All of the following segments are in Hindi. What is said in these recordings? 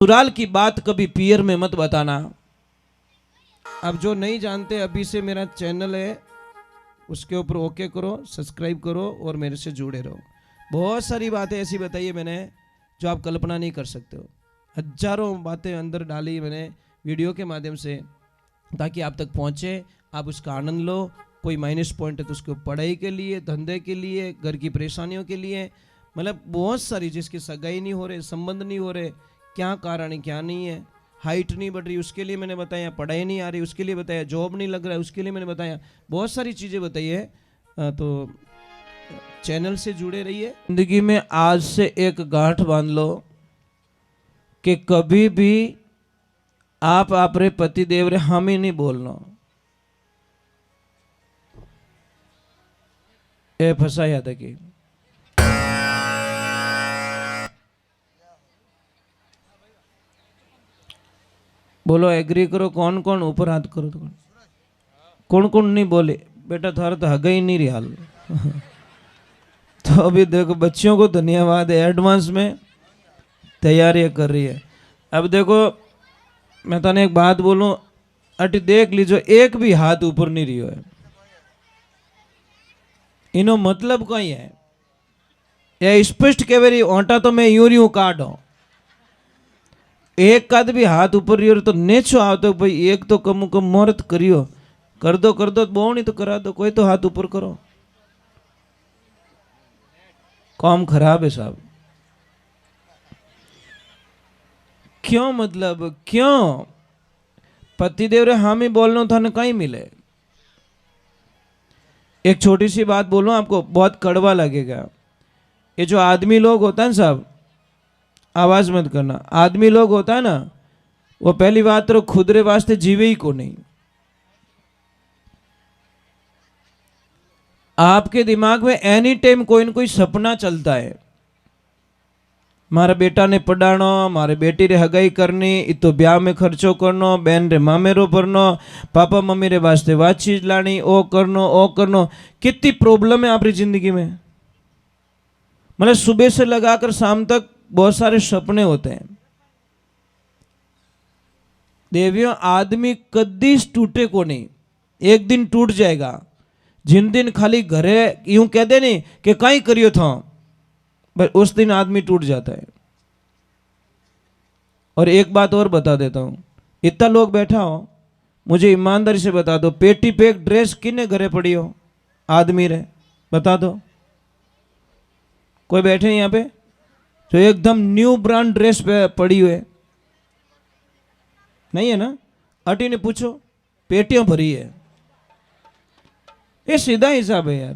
ससुराल की बात कभी पियर में मत बताना। अब जो नहीं जानते, अभी से मेरा चैनल है उसके ऊपर ओके करो, सब्सक्राइब करो और मेरे से जुड़े रहो। बहुत सारी बातें ऐसी बताई है मैंने जो आप कल्पना नहीं कर सकते हो। हजारों बातें अंदर डाली मैंने वीडियो के माध्यम से, ताकि आप तक पहुंचे, आप उसका आनंद लो। कोई माइनस पॉइंट है तो उसको पढ़ाई के लिए, धंधे के लिए, घर की परेशानियों के लिए, मतलब बहुत सारी, जिसकी सगाई नहीं हो रहे, संबंध नहीं हो रहे, क्या कारण है क्या नहीं है, हाइट नहीं बढ़ रही उसके लिए मैंने बताया, पढ़ाई नहीं आ रही उसके लिए बताया, जॉब नहीं लग रहा है उसके लिए मैंने बताया, बहुत सारी चीज़ें बताई है। तो चैनल से जुड़े रहिए। जिंदगी में आज से एक गांठ बांध लो कि कभी भी आप अपने पति देव रे हम ही नहीं बोलना। ए फसाया था कि बोलो एग्री करो। कौन कौन ऊपर हाथ करो तो कौन कौन नहीं बोले? बेटा थारा तो हगा ही नहीं रही हाल। तो अभी देखो बच्चियों को धन्यवाद है, एडवांस में तैयारियां कर रही है। अब देखो मैं तने एक बात बोलूं, अटी देख लीजो एक भी हाथ ऊपर नहीं रही है, इनो मतलब कई है या स्पष्ट कह रही ओंटा तो मैं यूं यूं काटो, एक काद भी हाथ ऊपर रही तो नेचो आवतो भाई एक तो कम मुहूर्त करियो, कर दो बो नहीं तो करा दो, कोई तो हाथ ऊपर करो। काम खराब है साहब। क्यों मतलब क्यों? पतिदेव रे हम ही बोलना था ना कहीं मिले। एक छोटी सी बात बोलूं आपको, बहुत कड़वा लगेगा। ये जो आदमी लोग होता है ना साहब, आवाज मत करना, आदमी लोग होता है ना, वो पहली बात तो खुद रे वास्ते जीवे ही को नहीं। आपके दिमाग में एनी टाइम कोई न कोई सपना चलता है, मारा बेटा ने पढ़ानो, मारे बेटी रे हगाई करनी, इतो ब्याह में खर्चो करनो, बहन रे मामेरो भरनो, पापा मम्मी रे वास्ते वात चीज लानी, ओ करनो। कितनी प्रॉब्लम है आपकी जिंदगी में। मतलब सुबह से लगाकर शाम तक बहुत सारे सपने होते हैं। देवियों आदमी कदी टूटे को नहीं, एक दिन टूट जाएगा। जिन दिन खाली घरे यूं कह दे नहीं कि कहीं करियो था, बस उस दिन आदमी टूट जाता है। और एक बात और बता देता हूं, इतना लोग बैठा हो, मुझे ईमानदारी से बता दो, पेटी पे एक ड्रेस किने घरे पड़ी हो? आदमी रे बता दो। कोई बैठे यहाँ पे जो एकदम न्यू ब्रांड ड्रेस पे पड़ी हुई है? नहीं है ना? अटी ने पूछो, पेटियां भरी है। ये सीधा हिसाब है यार।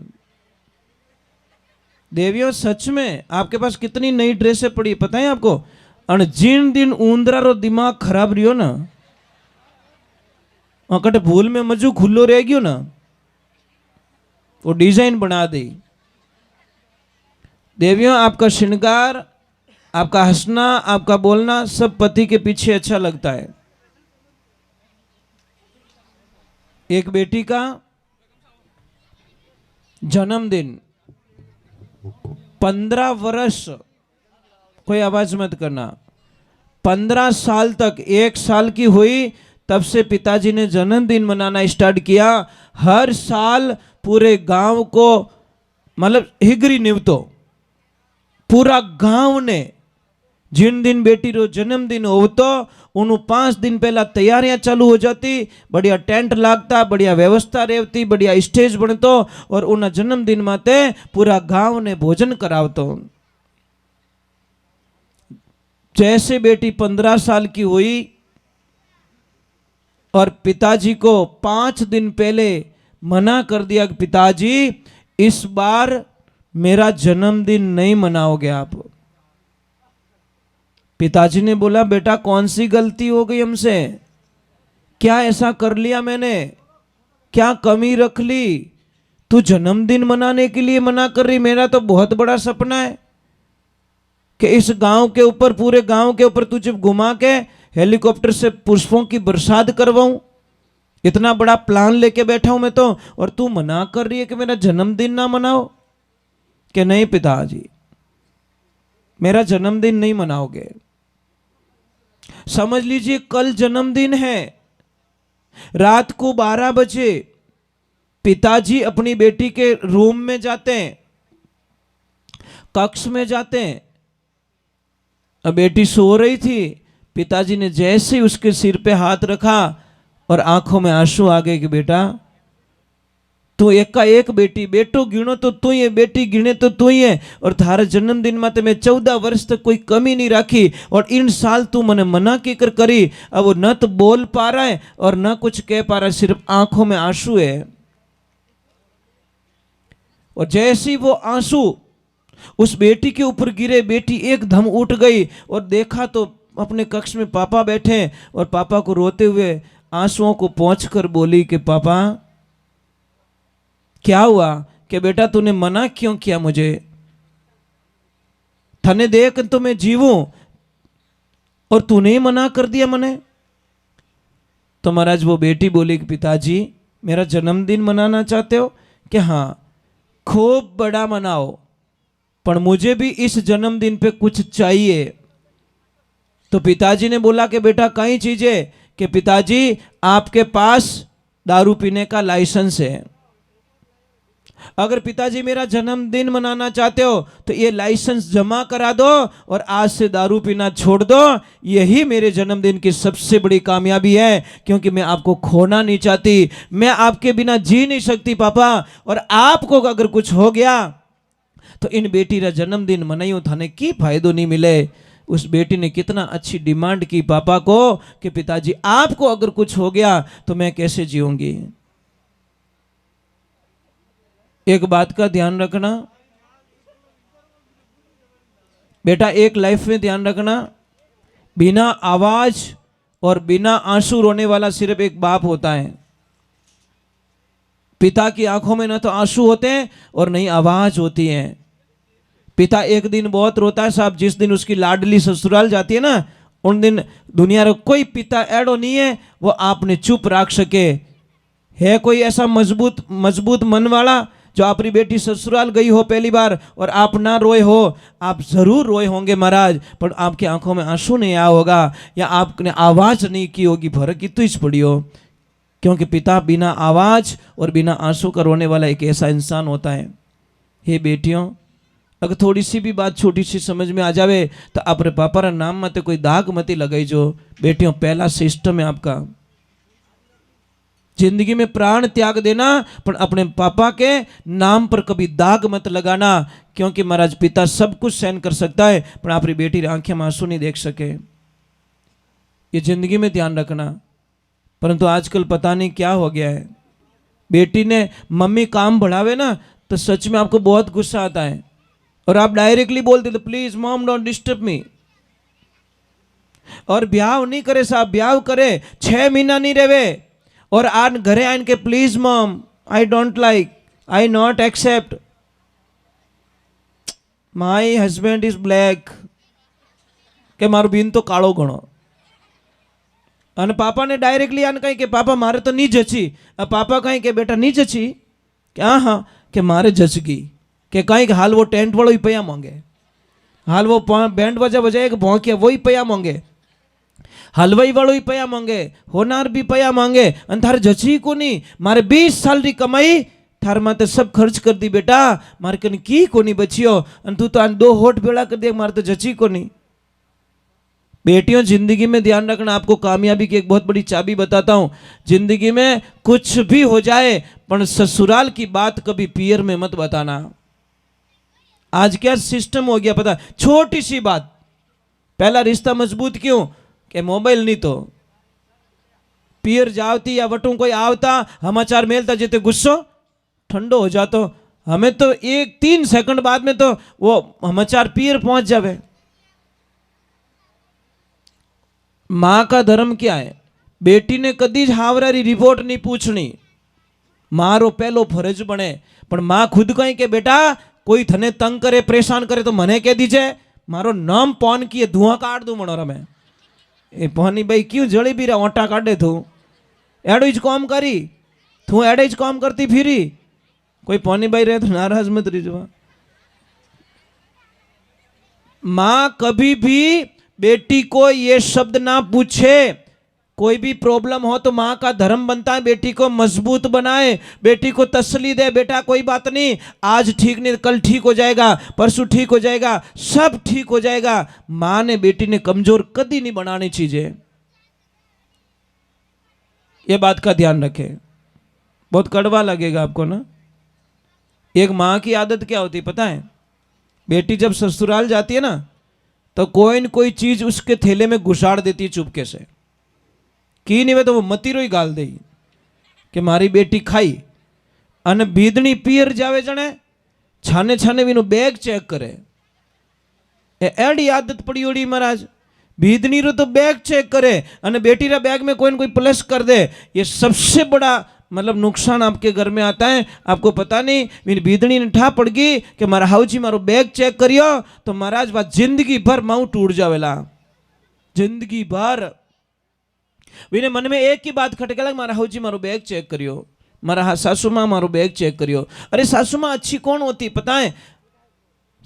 देवियों सच में आपके पास कितनी नई ड्रेसें पड़ी पता है आपको? और जिन दिन ऊंदरा रो दिमाग खराब रहियो ना, अकट भूल में मजू खुल्लो रह गयो ना, वो डिजाइन बना दे। देवियों आपका श्रृंगार, आपका हंसना, आपका बोलना सब पति के पीछे अच्छा लगता है। एक बेटी का जन्मदिन 15 वर्ष, कोई आवाज मत करना, 15 साल तक, 1 साल की हुई तब से पिताजी ने जन्मदिन मनाना स्टार्ट किया। हर साल पूरे गांव को, मतलब हिगरी निवतो पूरा गांव ने, जिन दिन बेटी रो जन्मदिन होतो उन 5 दिन पहला तैयारियां चालू हो जाती, बढ़िया टेंट लागता, बढ़िया व्यवस्था रहती, बढ़िया स्टेज बनतो और उन जन्मदिन माते पूरा गांव ने भोजन करावतो। जैसे बेटी 15 साल की हुई और पिताजी को 5 दिन पहले मना कर दिया कि पिताजी इस बार मेरा जन्मदिन नहीं मनाओगे आप। पिताजी ने बोला बेटा कौन सी गलती हो गई हमसे, क्या ऐसा कर लिया मैंने, क्या कमी रख ली, तू जन्मदिन मनाने के लिए मना कर रही? मेरा तो बहुत बड़ा सपना है कि इस गांव के ऊपर, पूरे गांव के ऊपर तुझे घुमा के हेलीकॉप्टर से पुष्पों की बरसात करवाऊं, इतना बड़ा प्लान लेके बैठा हूं मैं तो, और तू मना कर रही है कि मेरा जन्मदिन ना मनाओ। कि नहीं पिताजी मेरा जन्मदिन नहीं मनाओगे। समझ लीजिए कल जन्मदिन है, रात को 12 बजे पिताजी अपनी बेटी के रूम में जाते हैं, कक्ष में जाते हैं। अब बेटी सो रही थी, पिताजी ने जैसे ही उसके सिर पे हाथ रखा और आंखों में आंसू आ गए कि बेटा तू एक का एक बेटी, बेटो गिनो तो तू ही है, बेटी गिने तो तू ही है, और थारे जन्मदिन में तो मैं 14 वर्ष तक कोई कमी नहीं राखी, और इन साल तू मने मना की कर करी। अब वो न तो बोल पा रहा है और न कुछ कह पा रहा है, सिर्फ आंखों में आंसू है। और जैसे ही वो आंसू उस बेटी के ऊपर गिरे, बेटी एकदम उठ गई और देखा तो अपने कक्ष में पापा बैठे, और पापा को रोते हुए आंसुओं को पोंछकर बोली कि पापा क्या हुआ, कि बेटा तूने मना क्यों किया मुझे, थने देख तो मैं जीवूं और तूने ही मना कर दिया मने। तो महाराज वो बेटी बोली कि पिताजी मेरा जन्मदिन मनाना चाहते हो कि हाँ, खूब बड़ा मनाओ, पर मुझे भी इस जन्मदिन पे कुछ चाहिए। तो पिताजी ने बोला कि बेटा कई चीजें, कि पिताजी आपके पास दारू पीने का लाइसेंस है, अगर पिताजी मेरा जन्मदिन मनाना चाहते हो तो ये लाइसेंस जमा करा दो और आज से दारू पीना छोड़ दो, यही मेरे जन्मदिन की सबसे बड़ी कामयाबी है, क्योंकि मैं आपको खोना नहीं चाहती, मैं आपके बिना जी नहीं सकती पापा, और आपको अगर कुछ हो गया तो इन बेटी का जन्मदिन मनाइयो थाने की फायदो नहीं मिले। उस बेटी ने कितना अच्छी डिमांड की पापा को कि पिताजी आपको अगर कुछ हो गया तो मैं कैसे जीऊंगी। एक बात का ध्यान रखना बेटा, एक लाइफ में ध्यान रखना, बिना आवाज और बिना आंसू रोने वाला सिर्फ एक बाप होता है। पिता की आंखों में ना तो आंसू होते हैं और नहीं आवाज होती है। पिता एक दिन बहुत रोता है साहब, जिस दिन उसकी लाडली ससुराल जाती है ना, उन दिन दुनिया में कोई पिता एड़ो नहीं है वो आपने चुप रख सके। है कोई ऐसा मजबूत मन वाला जो अपनी बेटी ससुराल गई हो पहली बार और आप ना रोए हो? आप जरूर रोए होंगे महाराज, पर आपकी आंखों में आंसू नहीं आया होगा या आपने आवाज नहीं की होगी, फर्क की तो इस पड़ी हो। क्योंकि पिता बिना आवाज और बिना आंसू का रोने वाला एक ऐसा इंसान होता है। हे बेटियों, अगर थोड़ी सी भी बात छोटी सी समझ में आ जावे तो अपने पापा रा नाम मत कोई दाग मती लगाई जो। बेटियों, पहला सिस्टम है आपका जिंदगी में प्राण त्याग देना, पर अपने पापा के नाम पर कभी दाग मत लगाना, क्योंकि महाराज पिता सब कुछ सहन कर सकता है पर अपनी बेटी आंखें में आंसू नहीं देख सके। ये जिंदगी में ध्यान रखना। परंतु आजकल पता नहीं क्या हो गया है, बेटी ने मम्मी काम बढ़ावे ना तो सच में आपको बहुत गुस्सा आता है और आप डायरेक्टली बोल देते please mom don't disturb me. और ब्याह नहीं करे साहब, ब्याह करे 6 महीना नहीं रहे और आन घरे आन के please mom I don't like, I not accept, my husband is black, के मारो बीन तो कालो घणो। અને પાપાને ડાયરેક્ટલી આને કહી કે પાપા મારે તો નહીં જચી, પાપા કહી કે બેટા નહીં જચી, કે હા હા કે મારે જચગી, કે કहीं કે હાલ वो टेंट वालों ही पैया मांगे, हाल वो बैंड बजा बजाए कि भौंकिया वही पैया मांगे, हलवाई वालों ही पैया मांगे, होनार भी पैया मांगे, अन थारे जची को नहीं, मारे 20 साल की कमाई थार माते सब खर्च कर दी बेटा, मारे कन की को नहीं बचियो, अन तू तो आन 2 होठ बेड़ा कर दे, मारे तो जची को नहीं। बेटियों, जिंदगी में ध्यान रखना, आपको कामयाबी की एक बहुत बड़ी चाबी बताता हूं। जिंदगी में कुछ भी हो जाए पर ससुराल की बात कभी पियर में मत बताना। आज क्या सिस्टम हो गया पता, छोटी सी बात, पहला रिश्ता मजबूत क्यों के मोबाइल नहीं तो पियर जावती या वटू कोई आवता समाचार मेलता जेते गुस्सो ठंडो हो जातो, हमें तो 1-3 सेकंड बाद में तो वो समाचार पियर पहुंच जावे। मां का धर्म क्या है, बेटी ने कदी हावरारी रिपोर्ट नहीं पूछनी, मारो पहलो फर्ज बने। पर मां खुद कहीं के बेटा कोई थने तंग करे परेशान करे तो मने कह दीजे, मारो नाम पौन किए धुआं काट दू मनो रमे, ए पौनी भाई क्यों जड़ी भी रहा ओटा काटे तू एडो ज काम करी, तू एडे ज काम करती फिरी, कोई पौनी भाई रहे तो नाराज मत रही। मां कभी भी बेटी को ये शब्द ना पूछे। कोई भी प्रॉब्लम हो तो माँ का धर्म बनता है बेटी को मजबूत बनाए, बेटी को तसल्ली दे, बेटा कोई बात नहीं, आज ठीक नहीं कल ठीक हो जाएगा, परसों ठीक हो जाएगा, सब ठीक हो जाएगा। माँ ने बेटी ने कमजोर कभी नहीं बनानी चीजें, ये बात का ध्यान रखें। बहुत कड़वा लगेगा आपको ना। एक माँ की आदत क्या होती है पता है? बेटी जब ससुराल जाती है ना तो कोई न कोई चीज उसके थैले में घुसाड़ देती है चुपके से, की नहीं वे तो वो मतीरो ही गाल दे कि मारी बेटी खाई। अने बीदनी पियर जावे जने छाने छाने बीनु बैग चेक करे। एडी आदत पड़ी ओड़ी महाराज, बीदनी रो तो बैग चेक करे अने बेटी रा बैग में कोई न कोई प्लस कर दे। ये सबसे बड़ा मतलब नुकसान आपके घर में आता है। आपको पता नहीं, मेरी बीदनी ने ठा पड़ गई कि मारा हाउजी मारो बैग चेक करियो तो महाराज बात जिंदगी भर माऊ टूट जावेला, जिंदगी भर। विने मन में एक ही बात खटके लग, मारा हाउजी मारो बैग चेक करियो, मारा सासू माँ मारो बैग चेक करियो। अरे सासू माँ अच्छी कौन होती पता है?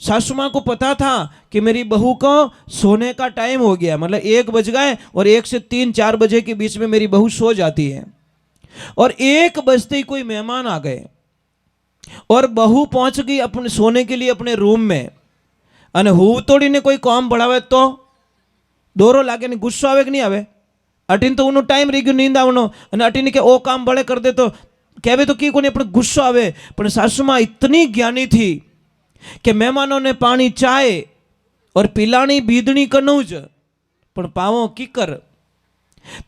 सासू माँ को पता था कि मेरी बहू को सोने का टाइम हो गया, मतलब 1 बज गए और 1 से 3-4 बजे के बीच में मेरी बहू सो जाती है। और 1 बजते ही कोई मेहमान आ गए और बहू पहुंच गई अपने सोने के लिए अपने रूम में। अने हूँ तोड़ी ने कोई काम बढ़ावे तो दोरो लागे ने गुस्सो आवे कि नहीं आवे? अटीन तो उन्होंने टाइम रही गयो नींद आवनो अने अटीन के ओ काम बड़े कर दे तो कहवे तो की कोने अपने गुस्सो आवे। पर सासू माँ इतनी ज्ञानी थी कि मेहमानों ने पानी चाय और पिलानी बीदनी कनूज पर पावो कीकर।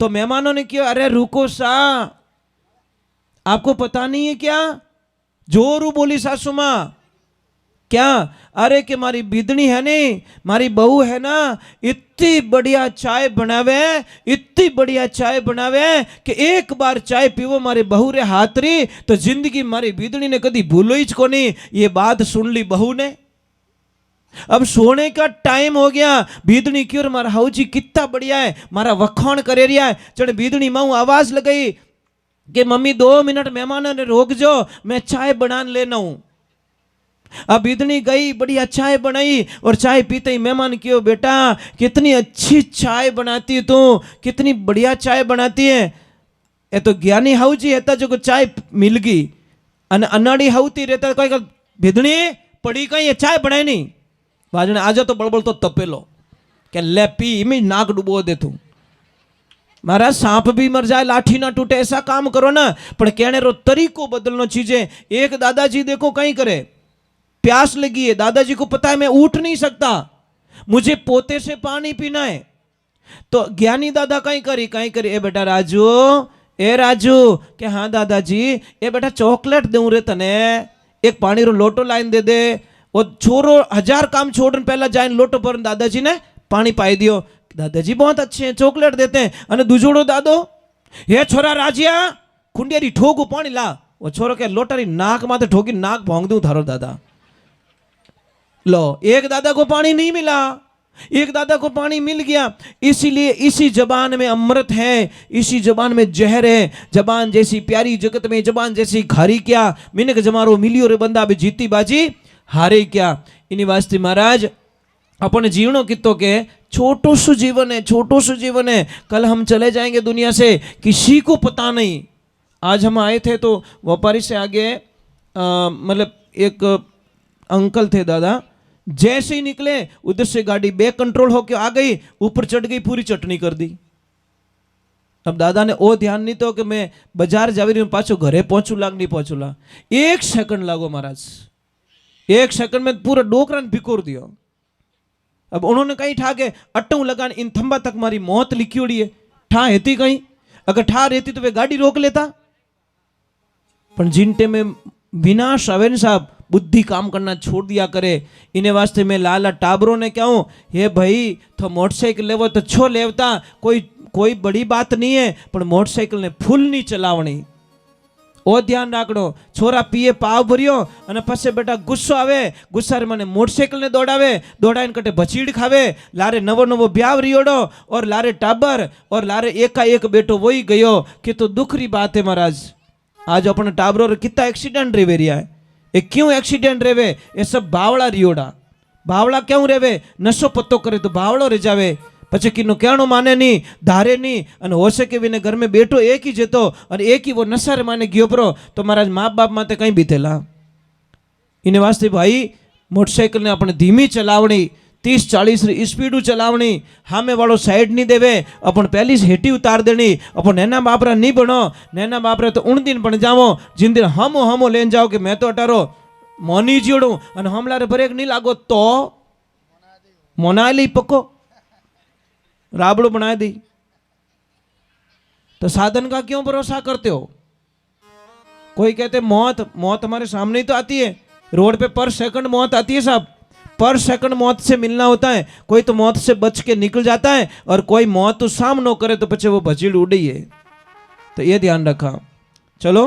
तो मेहमानों ने किया, अरे रुको सा, आपको पता नहीं है क्या? जोरू बोली सासू माँ, क्या? अरे कि मारी बीदनी है नहीं, मारी बहू है ना, इतनी बढ़िया चाय बनावे, इतनी बढ़िया चाय बनावे कि एक बार चाय पीवो मारे बहू रे हाथ री तो जिंदगी मारी बीदनी ने कभी भूलो ही को नहीं। ये बात सुन ली बहू ने। अब सोने का टाइम हो गया, बीदनी क्यों मारा हाउ जी कितना बढ़िया है, मारा वखाण करे रिया है। चढ़ बीदनी माऊ आवाज लगाई कि मम्मी 2 मिनट मेहमानों ने रोक जो, मैं चाय बना लेना हूं। अब बीदनी गई, बढ़िया चाय बनाई और चाय पीते ही मेहमान क्यों, बेटा कितनी अच्छी चाय बनाती है तू, कितनी बढ़िया चाय बनाती है। ये तो ज्ञानी हाउ जी है जो चाय मिल गई, अनाड़ी हाउती रहता कोई बीदनी पड़ी कहीं चाय बनाई नहीं, बाजने आजा तो बड़बड़ तो तपेलो क्या ले पी में नाक डुबो दे तू। महाराज सांप भी मर जाए लाठी ना टूटे, ऐसा काम करो ना। पर कहने रो तरीको बदलनो चीजें। एक दादाजी देखो कहीं करे, प्यास लगी है, दादाजी को पता है मैं उठ नहीं सकता, मुझे पोते से पानी पीना है। तो ज्ञानी दादा कहीं करी, ए बेटा राजू, ए राजू के हाँ दादाजी, ए बेटा चॉकलेट दूं रे तने, एक पानी रो लोटो लाइन दे दे। वो छोरो 1000 काम छोड़ने पहला जाए लोटो पर दादाजी ने पानी पाई दियो। दादाजी बहुत अच्छे हैं, चॉकलेट देते हैं। अने दूजोड़ो दादो, ये छोरा राजिया खुंडियारी ठोकू पानी ला। वो छोरो के लोटारी नाक माथे ठोकी, नाक भोंग दूं थारो दादा। लो, एक दादा को पानी नहीं मिला, एक दादा को पानी मिल गया। इसीलिए इसी जबान में अमृत है, इसी जबान में जहर है। जबान जैसी प्यारी जगत में जबान जैसी खारी क्या, मिनक जमारो मिलियो रे बंदा भी जीती बाजी हारे क्या। इन्हीं वास्ते महाराज अपने जीवनों कितो के छोटो सु जीवन है, छोटो सु जीवन है। कल हम चले जाएंगे दुनिया से, किसी को पता नहीं। आज हम आए थे तो व्यापारी से आगे मतलब एक अंकल थे दादा, जैसे ही निकले उधर से गाड़ी बैक कंट्रोल होके आ गई, ऊपर चढ़ गई, पूरी चटनी कर दी। अब दादा ने ओ ध्यान नहीं तो कि मैं बाजार जावी रही हूँ, पाछो घरे पहुंचू लाग नहीं पहुंचू ला। 1 सेकंड लागो महाराज, 1 सेकंड में पूरा डोकरा ने भिकोर दियो। अब उन्होंने कहीं ठा के अट्टू लगान इन थंबा तक मारी मौत लिखी उड़ी है। ठा रहती कहीं, अगर ठा रहती तो वे गाड़ी रोक लेता। पर जिनटे में विनाश आवे साहब, बुद्धि काम करना छोड़ दिया करे। इन्हें वास्ते में लाला टाबरों ने क्या हूं, हे भाई तो मोटरसाइकिल लेवो तो छो लेवता, कोई बड़ी बात नहीं है, पर मोटरसाइकिल ने फुल नहीं चलावनी। ओ ध्यान राखड़ो, छोरा पीए पाव भरियो अने पछे बेटा गुस्सो आवे, गुस्सा रे मने मोटरसाइकिल ने दौड़ावे, दौड़ाईने कटे भचीड़ खावे, लारे नवो नवो ब्याव रियोड़ो और लारे टाबर और लारे एका-एक बेटो वही गयो। कि तो दुख री बात है महाराज। आज अपने टाबरों रे कितना एक्सीडेंट रेवे रिया है। ये क्यों एक्सीडेंट रेवे? ये सब बावड़ा रियोड़ा। बावड़ा क्यों रेवे? नशो पत्तो करे तो बावड़ो रे जावे। પછી કીનું કહેણું માને નહીં, ધારે નહીં, અને હોશે કે વિને ઘર મેં બેઠો એક ही જતો અને એક ही वो નસારે માને ગયો પરો તો મારા મા બાપ માટે કંઈ બીતેલા. એને વાસ્તે ભાઈ મોટરસાઇકલને આપણે ધીમી ચલાવણી, 30-40 સ્પીડ ચલાवनी, हामे वालों साइड नहीं देवे, अपन पहली से हेटी उतार देनी, अपन नैना बापरा नहीं बनो, नैना बापरा तो उन दिन बन जाओ जिन दिन हमो लेन जाओ कि मैं तो अटारो मोनी जोड़ू और हमला ब्रेक नहीं लागो तो मोना ली पक्को राबड़ो बना दी. तो साधन का क्यों भरोसा करते हो? कोई कहते मौत हमारे सामने ही तो आती है, रोड पे पर सेकंड मौत आती है साहब, पर सेकंड मौत से मिलना होता है. कोई तो मौत से बच के निकल जाता है और कोई मौत तो सामनो करे तो पीछे वो भजीड़ उड़ी है. तो ये ध्यान रखा. चलो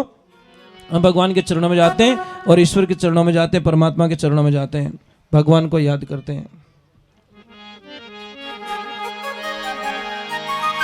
हम भगवान के चरणों में जाते हैं और ईश्वर के चरणों में जाते हैं, परमात्मा के चरणों में जाते हैं, भगवान को याद करते हैं.